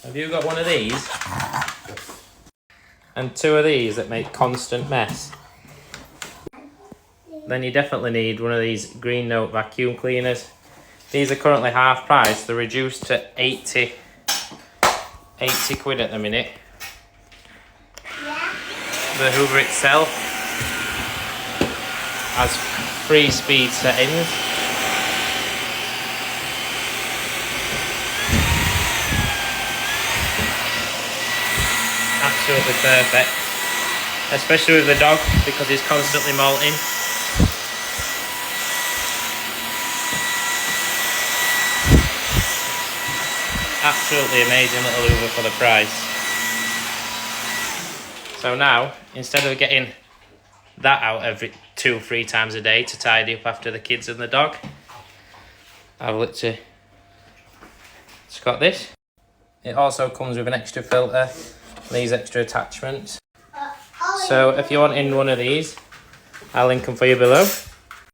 Have you got one of these? And two of these that make constant mess? Then you definitely need one of these Green Note vacuum cleaners. These are currently half price. They're reduced to 80 quid at the minute. The Hoover itself has 3 speed settings. Absolutely perfect, especially with the dog because he's constantly molting. Absolutely amazing little Hoover for the price. So now, instead of getting that out every 2-3 times a day to tidy up after the kids and the dog, I've literally just got this. It also comes with an extra filter, these extra attachments. So if you want in one of these, I'll link them for you below.